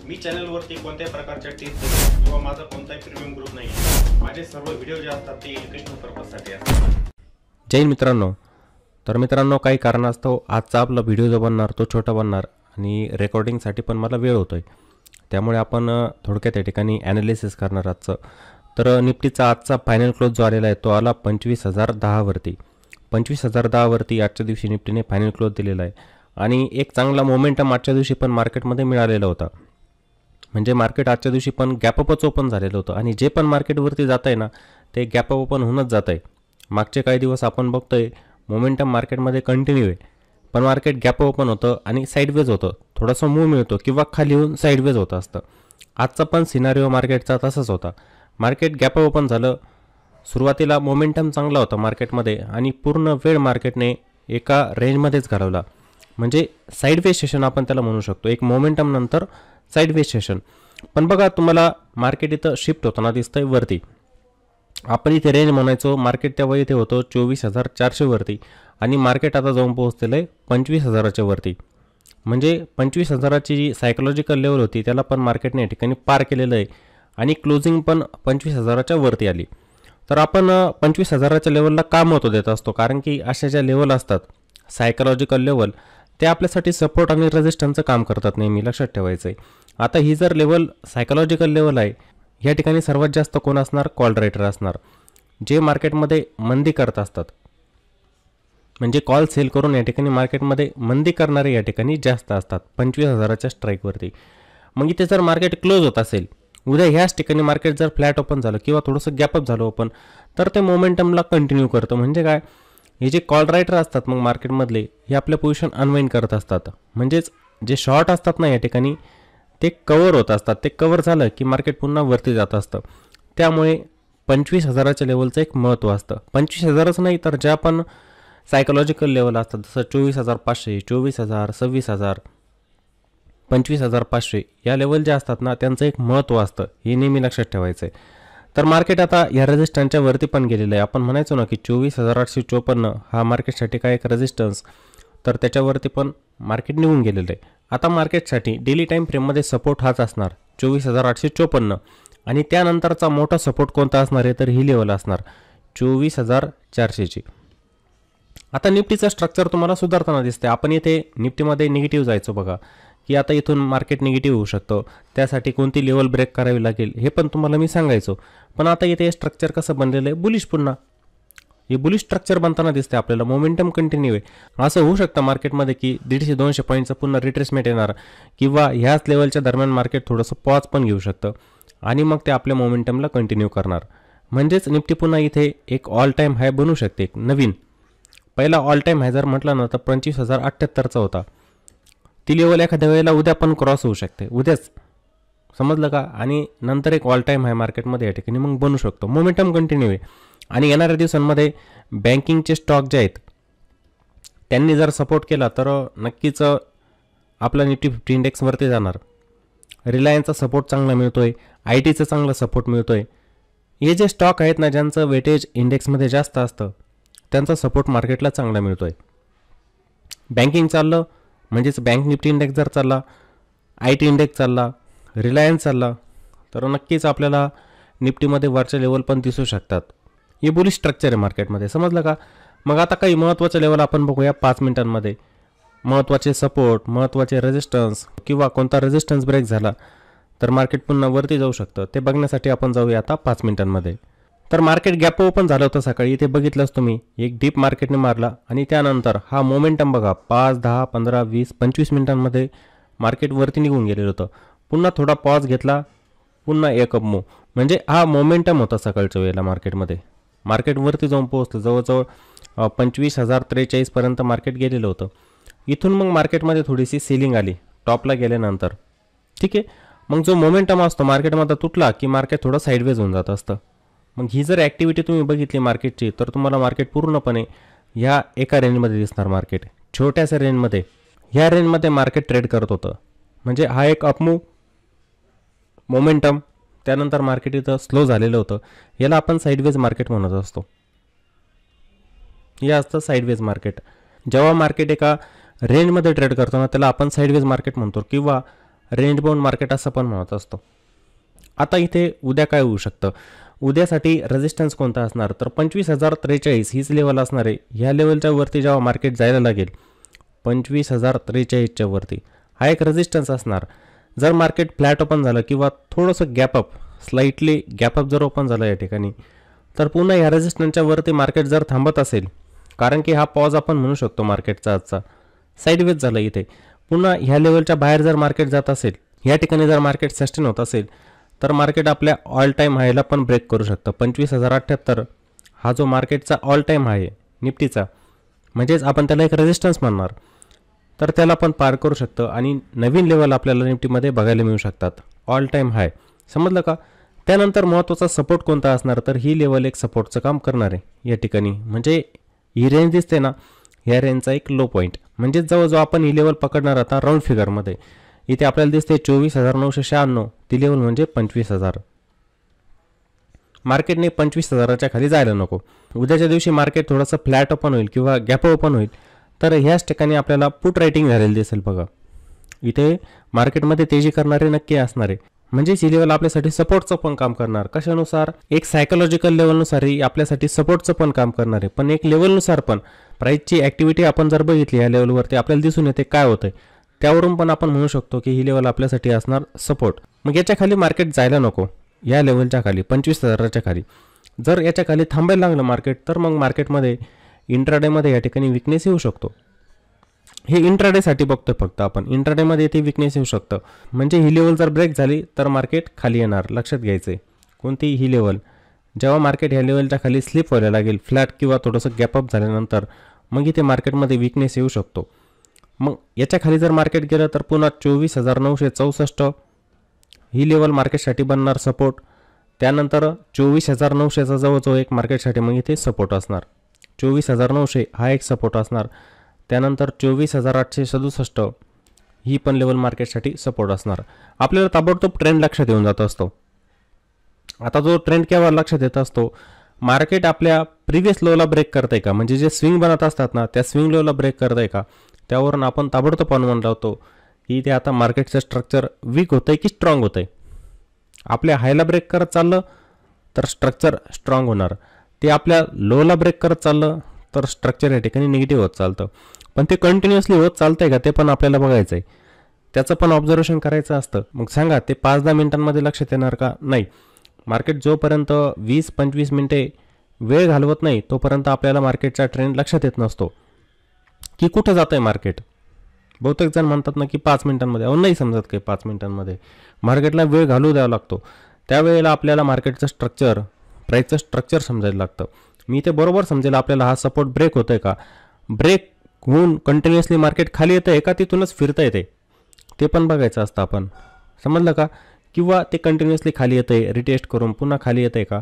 मी चॅनलवरती कोणत्याही प्रकारच्या टिप्स किंवा माझा कोणताही प्रीमियम ग्रुप नाही आहे। माझे सर्व व्हिडिओ जे असतात ते एज्युकेशनल पर्पजसाठी असतात। जय हिंद मित्रांनो। तर मित्रांनो, काही कारणास्तव आजचा आपला व्हिडिओ जो बनणार तो छोटा बनणार आणि रेकॉर्डिंगसाठी पण मला वेळ होतोय, त्यामुळे आपण थोडक्यात या ठिकाणी ॲनालिसिस करणार आजचं। तर निफ्टीचा आजचा फायनल क्लोज जो आलेला आहे तो आला 25,010 वरती। 25,010 वरती आजच्या दिवशी निफ्टीने फायनल क्लोज दिलेला आहे आणि एक चांगला मोमेंटम आजच्या दिवशी पण मार्केटमध्ये मिळालेला होता। म्हणजे मार्केट आजच्या दिवशी पण गॅप अपच ओपन झालेलं होतं आणि जे पण मार्केटवरती जात आहे ना ते गॅप अप ओपन होऊनच जात आहे। मागचे काही दिवस आपण बघतोय मोमेंटम मार्केटमध्ये कंटिन्यू आहे, पण मार्केट गॅप ओपन होतं आणि साईडवेज होतं, थोडंसं मूव मिळतो किंवा खाली येऊन साईडवेज होतं असतं। आजचा पण सिनारिओ मार्केटचा तसाच होता। मार्केट गॅप ओपन झालं, सुरुवातीला मोमेंटम चांगला होता मार्केटमध्ये आणि पूर्ण वेळ मार्केटने एका रेंजमध्येच घालवला, म्हणजे साईडवेज सेशन आपण त्याला म्हणू शकतो। एक मोमेंटम नंतर साईडवेज सेशन। पण बघा, तुम्हाला मार्केट इथं शिफ्ट होताना दिसतंय वरती। आपण इथे रेंज म्हणायचो, मार्केट तेव्हा इथे होतं 24,400 वरती आणि मार्केट आता जाऊन पोहोचलेलं आहे 25,000च्या वरती। म्हणजे 25,000ची जी सायकोलॉजिकल लेवल होती त्याला पण मार्केटने या ठिकाणी पार केलेलं आहे आणि क्लोजिंग पण 25,000च्या वरती आली। तर आपण 25,000च्या लेवलला का महत्त्व देत असतो, कारण की अशा ज्या लेवल असतात सायकोलॉजिकल लेवल ते आपल्यासाठी सपोर्ट आणि रेजिस्टन्सचं काम करतात, नेहमी लक्षात ठेवायचं आहे। आता ही जर लेवल सायकोलॉजिकल लेवल आहे, या ठिकाणी सर्वात जास्त कोण असणार? कॉल रायटर असणार, जे मार्केटमध्ये मंदी करत असतात। म्हणजे कॉल सेल करून या ठिकाणी मार्केटमध्ये मंदी करणारे या ठिकाणी जास्त असतात 25,000च्या स्ट्राईकवरती। मग इथे जर मार्केट क्लोज होत असेल, उद्या ह्याच ठिकाणी मार्केट जर फ्लॅट ओपन झालं किंवा थोडंसं गॅपअप झालं ओपन, तर ते मोमेंटमला कंटिन्यू करतं। म्हणजे काय, हे जे कॉल रायटर असतात मग मार्केटमधले, हे आपल्या पोझिशन अनवाइंड करत असतात। म्हणजेच जे शॉर्ट असतात ना या ठिकाणी ते कवर होत असतात, ते कवर झालं की मार्केट पुन्हा वरती जात असतं। त्यामुळे 25,000च्या लेवलचं एक महत्त्व असतं। 25,000च नाही तर ज्या पण सायकोलॉजिकल लेवल असतात, जसं 24,500, 24,000, 26,000, 25,500 या लेवल ज्या असतात ना त्यांचं एक महत्त्व असतं, हे नेहमी लक्षात ठेवायचं आहे। तर मार्केट आता या रेजिस्टन्सच्या वरती पण गेलेलं आहे। आपण म्हणायचो ना की 24,854 हा मार्केटसाठी काय एक रेजिस्टन्स, तर त्याच्यावरती पण मार्केट निघून गेलेलं आहे। आता मार्केटसाठी डेली टाईम फ्रेममध्ये सपोर्ट हाच असणार 24,854 आणि त्यानंतरचा मोठा सपोर्ट कोणता असणार आहे, तर ही लेवल असणार 24,400ची। आता निफ्टीचं स्ट्रक्चर तुम्हाला सुधारताना दिसते। आपण इथे निफ्टीमध्ये निगेटिव्ह जायचो बघा, की आता इथून मार्केट निगेटिव्ह होऊ शकतं, त्यासाठी कोणती लेवल ब्रेक करावी लागेल हे पण तुम्हाला मी सांगायचो। पण आता इथे स्ट्रक्चर कसं बनलेलं आहे, बुलिश, पुन्हा हे बुलिश स्ट्रक्चर बनताना दिसते आपल्याला। मोमेंटम कंटिन्यू आहे। असं होऊ शकतं मार्केटमध्ये की 150-200 पॉईंटचं पुन्हा रिट्रेसमेंट येणार किंवा ह्याच लेवलच्या दरम्यान मार्केट थोडंसं पॉज पण घेऊ शकतं आणि मग ते आपल्या मोमेंटमला कंटिन्यू करणार। म्हणजेच निफ्टी पुन्हा इथे एक ऑल टाईम हाय बनू शकते, एक नवीन। पहिला ऑल टाईम हाय जर म्हटलं ना तर 25,078चा होता, ती लेवल एखाद्या वेळेला उद्या पण क्रॉस होऊ शकते, उद्याच, समजलं का? आणि नंतर एक ऑल टाईम हाय मार्केटमध्ये या ठिकाणी मग बनू शकतो। मोमेंटम कंटिन्यू आहे आणि येणाऱ्या दिवसांमध्ये बँकिंगचे स्टॉक जे आहेत त्यांनी जर सपोर्ट केला तर नक्कीच आपला निफ्टी 50 इंडेक्सवरती जाणार। रिलायन्सचा सपोर्ट चांगला मिळतोय, IT चं चांगलं सपोर्ट मिळतोय। हे जे स्टॉक आहेत ना ज्यांचं वेटेज इंडेक्समध्ये जास्त असतं त्यांचा सपोर्ट मार्केटला चांगला मिळतोय। बँकिंग चाललं म्हणजेच बँक निफ्टी इंडेक्स जर चालला, IT इंडेक्स चालला, रिलायन्स चालला, तर नक्कीच आपल्याला निफ्टीमध्ये वरच्या लेवल पण दिसू शकतात। हे बुलिश स्ट्रक्चर आहे मार्केटमध्ये, समजलं का? मग आता काही महत्त्वाचे लेवल आपण बघूया 5 मिनिटांमध्ये। महत्त्वाचे सपोर्ट, महत्त्वाचे रेजिस्टन्स किंवा कोणता रेजिस्टन्स ब्रेक झाला तर मार्केट पुन्हा वरती जाऊ शकतं, ते बघण्यासाठी आपण जाऊया आता 5 मिनिटांमध्ये। तर मार्केट गॅप ओपन झालं होतं सकाळी, इथे बघितलंच तुम्ही, एक डीप मार्केटने मारला आणि त्यानंतर हा मोमेंटम बघा 5, 10, 15, 20, 25 मिनिटांमध्ये मार्केट वरती निघून गेलेलं होतं। पुन्हा थोडा पॉज घेतला, पुन्हा एक अप मूव, म्हणजे हा मोमेंटम होता सकाळच्या वेळेला मार्केटमध्ये। मार्केट वरती जाऊन पोहोचलं, जवळजवळ 25,043 पर्यंत मार्केट गेलेलं होतं। इथून मग मार्केटमध्ये थोडीशी सेलिंग आली टॉपला गेल्यानंतर, ठीक आहे। मग जो मोमेंटम असतो मार्केटमध्ये तुटला की मार्केट थोडं साईडवेज होऊन जात असतं। मग ही जर ॲक्टिव्हिटी तुम्ही बघितली मार्केटची तर तुम्हाला मार्केट पूर्णपणे ह्या एका रेंजमध्ये दिसणार। मार्केट छोट्याशा रेंजमध्ये, ह्या रेंजमध्ये मार्केट ट्रेड करत होतं। म्हणजे हा एक अपमूव मोमेंटम, त्यानंतर मार्केट इथं स्लो झालेलं होतं, याला आपण साईडवेज मार्केट म्हणत असतो। हे असतं साईडवेज मार्केट। जेव्हा मार्केट एका रेंजमध्ये ट्रेड करतो ना त्याला आपण साईडवेज मार्केट म्हणतो किंवा रेंज बाउंड मार्केट असं पण म्हणत असतो. आता इथे उद्या काय होऊ शकतं, उद्यासाठी रेजिस्टन्स कोणता असणार तर 25,043 हीच लेवल असणार आहे. ह्या लेवलच्या वरती जेव्हा मार्केट जायला लागेल 25,043च्या वरती हा एक रेजिस्टन्स असणार. जर मार्केट फ्लॅट ओपन झालं किंवा थोडंसं गॅपअप स्लाइटली गॅपअप जर ओपन झालं या ठिकाणी तर पुन्हा या रेजिस्टन्सच्या वरती मार्केट जर थांबत असेल, कारण की हा पॉज आपण म्हणू शकतो मार्केटचा आजचा साईडवेज झाला इथे, पुन्हा ह्या लेवलच्या बाहेर जर मार्केट जात असेल, या ठिकाणी जर मार्केट सस्टेन होत असेल तर मार्केट आपल्या ऑल टाईम हायला पण ब्रेक करू शकतं. 25,078 हा जो मार्केटचा ऑल टाईम हाय आहे निफ्टीचा, म्हणजेच आपण त्याला एक रेजिस्टन्स म्हणणार, तर त्याला पण पार करू शकतं आणि नवीन लेवल आपल्याला निफ्टीमध्ये बघायला मिळू शकतात, ऑल टाईम हाय. समजलं का? त्यानंतर महत्त्वाचा सपोर्ट कोणता असणार तर ही लेवल एक सपोर्टचं काम करणार आहे या ठिकाणी. म्हणजे ही रेंज दिसते ना, ह्या रेंजचा एक लो पॉईंट, म्हणजे जवळजवळ आपण ही लेवल पकडणार आता राऊंड फिगरमध्ये. इथे आपल्याला दिसते 24,996, ती लेवल म्हणजे 25,000. मार्केटने 25,000च्या खाली जायला नको. उद्याच्या दिवशी मार्केट थोडंसं फ्लॅट ओपन होईल किंवा गॅप ओपन होईल तर ह्याच ठिकाणी आपल्याला पुट रायटिंग झालेली दिसेल. बघा इथे मार्केटमध्ये तेजी करणारे नक्की असणार आहे, म्हणजेच ही लेवल आपल्यासाठी सपोर्टचं पण काम करणार. कशानुसार? एक सायकोलॉजिकल लेवलनुसार ही आपल्यासाठी सपोर्टचं पण काम करणार आहे, पण एक लेवलनुसार पण प्राईसची ॲक्टिव्हिटी आपण जर बघितली या लेवलवरती आपल्याला दिसून येते काय होतंय, त्यावरून पण आपण म्हणू शकतो की ही लेवल आपल्यासाठी असणार सपोर्ट. मग याच्या खाली मार्केट जायला नको, या लेवलच्या खाली 25,000च्या खाली. जर याच्या खाली थांबायला लागलं मार्केट तर मग मार्केटमध्ये इंट्राडेमध्ये या ठिकाणी विकनेस येऊ शकतो. हे इंट्राडेसाठी बघतोय फक्त आपण, इंट्राडेमध्ये ते विकनेस येऊ शकतं. म्हणजे ही लेवल जर ब्रेक झाली तर मार्केट खाली येणार, लक्षात घ्यायचं आहे. कोणती ही लेवल, जेव्हा मार्केट ह्या लेवलच्या खाली स्लिप व्हायला लागेल फ्लॅट किंवा थोडंसं गॅपअप झाल्यानंतर मग इथे मार्केटमध्ये विकनेस येऊ शकतो. मग याच्या खाली जर मार्केट गेलं तर पुन्हा 24,964 ही लेवल मार्केटसाठी बनणार सपोर्ट. त्यानंतर 24,900चा जवळजवळ एक मार्केटसाठी मग इथे सपोर्ट असणार. 24,900 हा एक सपोर्ट असणार. त्यानंतर 24,867 ही पण लेवल मार्केटसाठी सपोर्ट असणार. आपल्याला ताबडतोब ट्रेंड लक्षात येऊन जात असतो. आता जो ट्रेंड केव्हा लक्षात येत असतो, मार्केट आपल्या प्रिव्हियस लोला ब्रेक करतंय का, म्हणजे जे स्विंग बनत असतात ना त्या स्विंग लोला ब्रेक करतंय का, त्यावरून आपण ताबडतोब अनुमान लावतो की ते आता मार्केटचं स्ट्रक्चर वीक होतंय की स्ट्रॉंग होतंय. आपल्या हायला ब्रेक करत चाललं तर स्ट्रक्चर स्ट्रॉंग होणार, ते आपल्या लोला ब्रेक करत चाललं तर स्ट्रक्चर या ठिकाणी निगेटिव्ह होत चालतं. पण ते कंटिन्युअसली होत चालतंय का ते पण आपल्याला बघायचं आहे, त्याचं पण ऑब्झर्वेशन करायचं असतं. मग सांगा ते 5-10 मिनिटांमध्ये लक्षात येणार का? नाही. मार्केट जोपर्यंत 20-25 मिनिटे वेळ घालवत नाही तोपर्यंत आपल्याला मार्केटचा ट्रेंड लक्षात येत नसतो की कुठं जातं आहे मार्केट. बहुतेक जण म्हणतात ना की 5 मिनिटांमध्ये, अहो नाही समजत काही 5 मिनिटांमध्ये, मार्केटला वेळ घालू द्यावा लागतो. त्यावेळेला आपल्याला मार्केटचं स्ट्रक्चर, प्राईसचं स्ट्रक्चर समजायला लागतं. मी ते बरोबर समजेल आपल्याला हा सपोर्ट ब्रेक होतोय का, ब्रेक होऊन कंटिन्युअसली मार्केट खाली येतं आहे का तिथूनच फिरता येते ते पण बघायचं असतं आपण. समजलं का? किंवा ते कंटिन्युअसली खाली येतं आहे रिटेस्ट करून पुन्हा खाली येतं आहे का,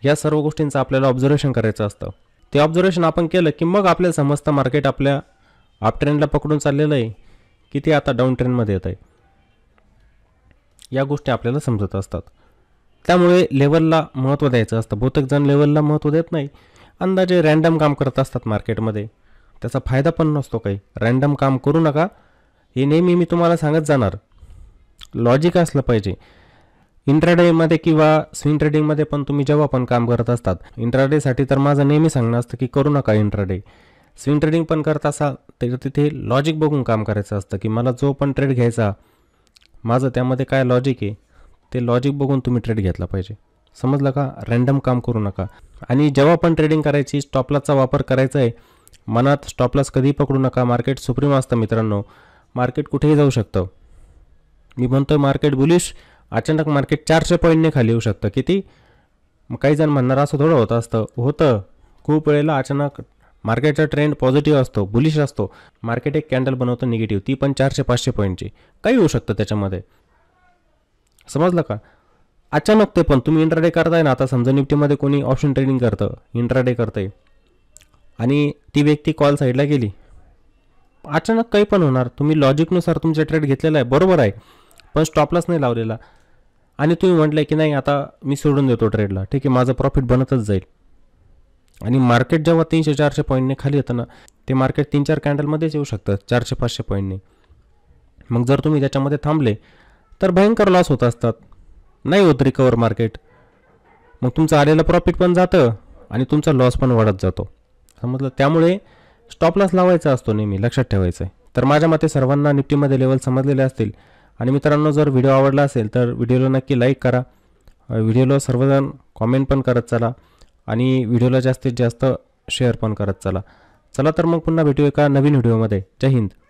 या सर्व गोष्टींचं आपल्याला ऑब्झर्वेशन करायचं असतं. ते ऑब्झर्वेशन आपण केलं की मग आपल्याला समजतं मार्केट आपल्या अप ट्रेंडला पकडून चाललेलं आहे की ते आता डाऊन ट्रेंडमध्ये येत आहे. या गोष्टी आपल्याला समजत असतात. त्यामुळे लेवलला महत्त्व द्यायचं असतं. बहुतेक जण लेवलला महत्त्व देत नाही, अंदाजे रॅन्डम काम करत असतात मार्केटमध्ये, त्याचा फायदा पण नसतो काही. रॅन्डम काम करू नका, हे नेहमी मी तुम्हाला सांगत जाणार. लॉजिक असलं पाहिजे. इंट्राडेमध्ये किंवा स्विंग ट्रेडिंगमध्ये पण तुम्ही जेव्हा पण काम करत असतात, इंट्राडेसाठी तर माझं नेहमी सांगणं असतं की करू नका इंट्राडे. स्विंग ट्रेडिंग पण करत असाल तर तिथे लॉजिक बघून काम करायचं असतं की मला जो पण ट्रेड घ्यायचा माझं त्यामध्ये काय लॉजिक आहे ते लॉजिक बघून तुम्ही ट्रेड घेतला पाहिजे. समजलं का? रॅन्डम काम करू नका. आणि जेव्हा पण ट्रेडिंग करायची स्टॉपलॉसचा वापर करायचा आहे. मनात स्टॉपलॉस कधी पकडू नका. मार्केट सुप्रीम असतं मित्रांनो, मार्केट कुठेही जाऊ शकतं. मी म्हणतोय मार्केट बुलिश, अचानक मार्केट 400 पॉईंटने खाली येऊ शकतं. किती? मग काही जण म्हणणार असं थोडं होतं असतं, होतं खूप वेळेला. अचानक मार्केटचा ट्रेंड पॉझिटिव्ह असतो, बुलिश असतो, मार्केट एक कॅन्डल बनवतं निगेटिव्ह, ती पण 400-500 पॉईंटची. काही होऊ शकतं त्याच्यामध्ये. समजलं का? अचानक ते पण तुम्ही इंट्राडे करताय ना, आता समजा निफ्टीमध्ये कोणी ऑप्शन ट्रेडिंग करतं, इंट्राडे करतंय आणि ती व्यक्ती कॉल साईडला गेली, अचानक काही पण होणार. तुम्ही लॉजिकनुसार तुमचा ट्रेड घेतलेला आहे, बरोबर आहे, पण स्टॉपलॉस नाही लावलेला आणि तुम्ही म्हटलंय की नाही आता मी सोडून देतो ट्रेडला, ठीक आहे माझं प्रॉफिट बनतच जाईल. आणि मार्केट जेव्हा 300-400 पॉईंटने खाली येतं ना, ते मार्केट 3-4 कॅन्डलमध्येच येऊ शकतं 400-500 पॉईंटने. मग जर तुम्ही त्याच्यामध्ये थांबले तर भयंकर लॉस होत असतात, नाही होत रिकवर मार्केट. मग तुमचं आलेलं प्रॉफिट पण जातं आणि तुमचा लॉस पण वाढत जातो, समजलं. त्यामुळे स्टॉप लॉस लावायचा असतो नेहमी, लक्षात ठेवायचं आहे. तर माझ्या मते सर्वांना निफ्टीमध्ये लेवल समजलेले असतील. आणि मित्रांनो, जर व्हिडिओ आवडला असेल तर व्हिडिओला नक्की लाईक करा, व्हिडिओला सर्वजण कॉमेंट पण करत चला आणि व्हिडिओला जास्तीत जास्त शेअर पण करत चला. चला तर मग पुन्हा भेटू एका नवीन व्हिडिओमध्ये. जय हिंद.